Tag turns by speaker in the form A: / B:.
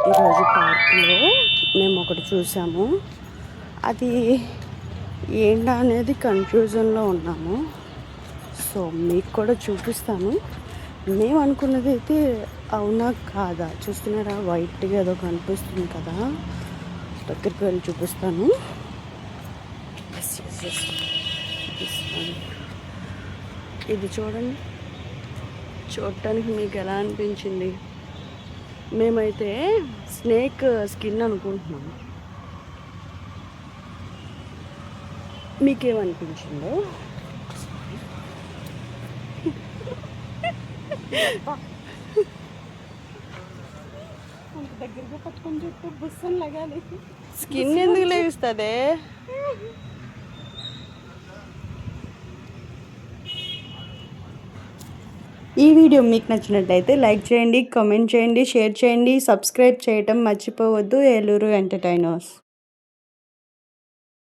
A: ఈరోజు పార్క్లో మేము ఒకటి చూసాము. అది ఏంటా అనేది కన్ఫ్యూజన్లో ఉన్నాము. సో మీకు కూడా చూపిస్తాను. మేము అనుకున్నది అయితే అవునా కాదా చూస్తున్నారా, వైట్గా ఏదో కనిపిస్తుంది కదా, దగ్గరికి వెళ్ళి చూపిస్తాను. ఇది చూడండి, చూడటానికి మీకు ఎలా అనిపించింది? మేమైతే స్నేక్ స్కిన్ అనుకుంటున్నాము. మీకేమనిపించిందో?
B: దగ్గరగా పట్టుకొని చుట్టూ బుస్సని లగాలి.
A: స్కిన్ ఎందుకు లేస్తుంది? ఈ వీడియో మీకు నచ్చినట్లయితే లైక్ చేయండి, కామెంట్ చేయండి, షేర్ చేయండి, సబ్స్క్రైబ్ చేయటం మర్చిపోవద్దు. ఏలూరు ఎంటర్టైనర్స్.